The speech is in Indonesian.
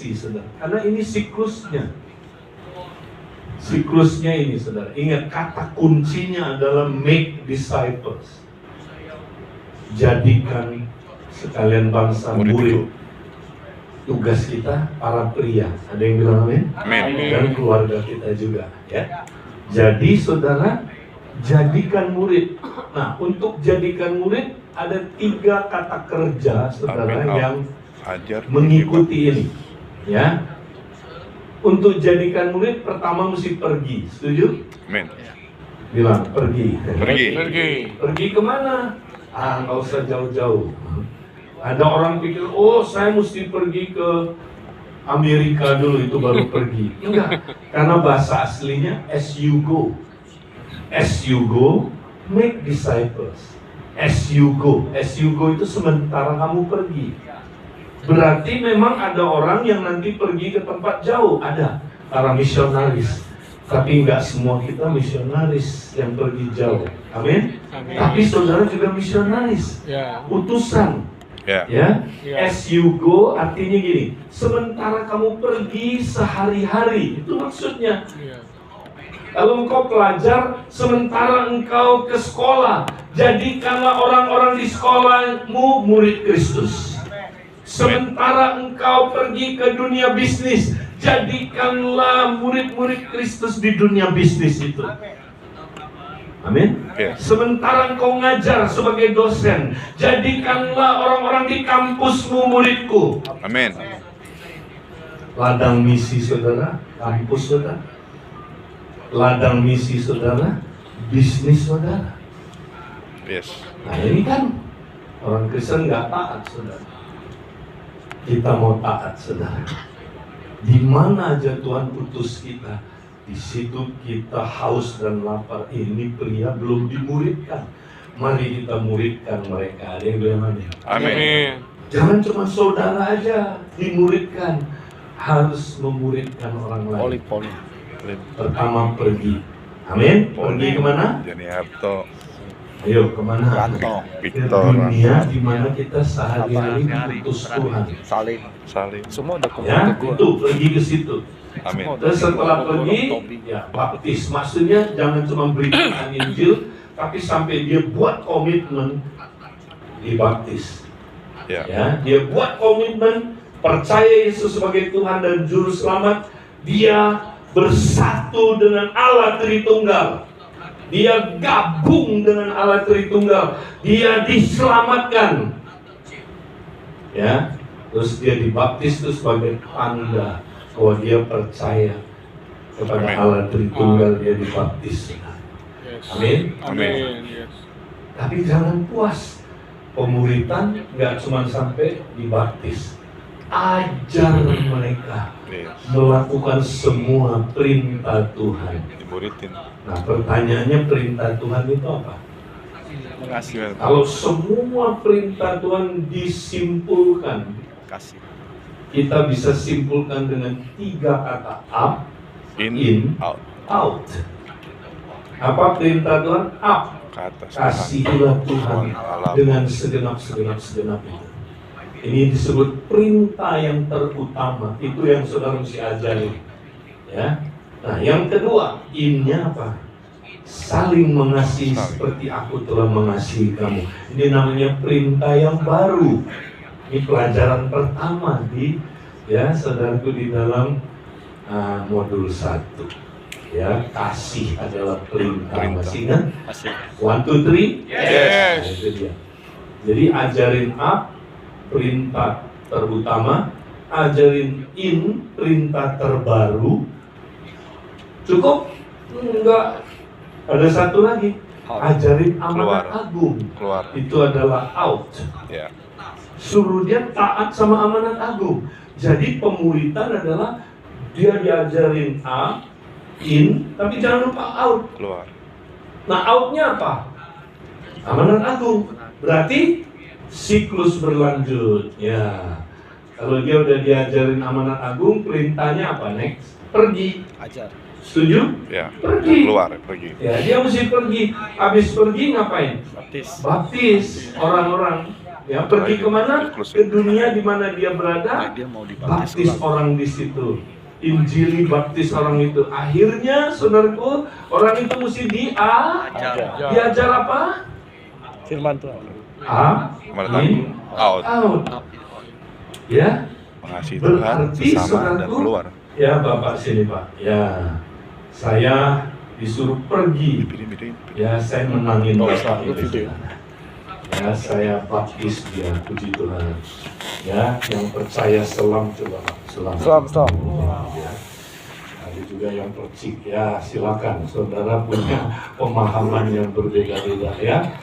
aksi, saudara. Karena ini siklusnya. Siklusnya ini, saudara. Ingat, kata kuncinya adalah make disciples. Jadikan sekalian bangsa murid. Tugas kita para pria. Ada yang bilang amin? Amin. Dan keluarga kita juga, ya. Jadi, saudara, jadikan murid. Nah, untuk jadikan murid ada 3 kata kerja, saudara, yang mengikuti ini, ya. Untuk jadikan murid, pertama mesti pergi. Setuju? Amin. Bilang, pergi. Pergi kemana? Nggak usah jauh-jauh. Ada orang pikir, oh saya mesti pergi ke Amerika dulu, itu baru pergi. Enggak, karena bahasa aslinya as you go. As you go, make disciples. As you go itu sementara kamu pergi. Berarti memang ada orang yang nanti pergi ke tempat jauh, ada para misionaris. Tapi nggak semua kita misionaris yang pergi jauh. Amin. Tapi saudara juga misionaris, utusan. Ya. As you go artinya gini, sementara kamu pergi sehari-hari, itu maksudnya. Kalau engkau pelajar, sementara engkau ke sekolah, jadikanlah orang-orang di sekolahmu murid Kristus. Sementara engkau pergi ke dunia bisnis, jadikanlah murid-murid Kristus di dunia bisnis itu. Amin. Sementara engkau ngajar sebagai dosen, jadikanlah orang-orang di kampusmu muridku. Amin. Ladang misi saudara, kampus saudara. Ladang misi saudara, bisnis saudara. Yes. Nah ini kan orang Kristen nggak taat saudara. Kita mau taat saudara. Di mana aja Tuhan utus kita, di situ kita haus dan lapar. Ini pria belum dimuridkan, mari kita muridkan mereka. Ada yang bilang amin? Amin. Jangan cuma saudara aja dimuridkan, harus memuridkan orang lain. Pertama pergi. Amin. Pergi kemana? Jani Harto. Ayo kemana? Ke dunia di mana kita sehari-hari diutus Tuhan. Salim. Semua udah Ya, itu pergi ke situ. Amin. Terus setelah pergi, ya baptis. Maksudnya jangan cuma beritakan Injil, tapi sampai dia buat komitmen dibaptis. Ya, dia buat komitmen percaya Yesus sebagai Tuhan dan Juru Selamat. Dia bersatu dengan Allah Tritunggal. Dia gabung dengan Allah Tritunggal. Dia diselamatkan. Ya, terus dia dibaptis itu sebagai tanda bahwa dia percaya kepada Allah Tritunggal, dia dibaptis. Amin. Tapi jangan puas. Pemuritan nggak cuma sampai dibaptis. Ajar mereka melakukan semua perintah Tuhan. Nah, pertanyaannya perintah Tuhan itu apa? Kalau semua perintah Tuhan disimpulkan, kita bisa simpulkan dengan 3 kata: up, in, out. Apa perintah Tuhan? Up. Kasihilah Tuhan dengan segenap itu. Ini disebut perintah yang terutama. Itu yang saudara mesti ajari. Ya. Nah, yang kedua, in-nya apa? Saling mengasihi seperti aku telah mengasihi kamu. Ini namanya perintah yang baru. Ini pelajaran pertama saudaraku di dalam modul 1. Ya, kasih adalah perintah. Masih ingat? 1, 2, 3? Yes. Nah, itu dia. Jadi ajarin up, perintah terutama, ajarin in, perintah terbaru. Cukup? Enggak. Ada satu lagi, ajarin amanat agung. Itu adalah out. Suruh dia taat sama amanat agung. Jadi pemuritan adalah dia diajarin A, in, tapi jangan lupa out. Nah, outnya apa? Amanat agung. Berarti siklus berlanjut. Ya. Kalau dia udah diajarin amanat agung, perintahnya apa next? Pergi. Ajar. Setuju? Ya. Pergi. Pergi. Ya, dia mesti pergi. Habis pergi ngapain? Baptis orang-orang. Ya, pergi kemana? Ke dunia di mana dia berada, Dia mau dibaptis baptis orang di situ. Injili baptis orang itu. Akhirnya, saudaraku, orang itu mesti diajar apa? Firman Tuhan. In, Out. Ya, Mengasihi Tuhan berarti sesama dan saudaraku, keluar. ya Bapak sini Pak. Ya, saya disuruh pergi. Pilih. Ya, saya menangin Bapak itu video. Ya, saya baptis dia, puji Tuhan. Ya, yang percaya selam coba Pak. Selam. Ya. Ada juga yang percik. Ya, silakan. Saudara punya pemahaman yang berbeda-beda ya.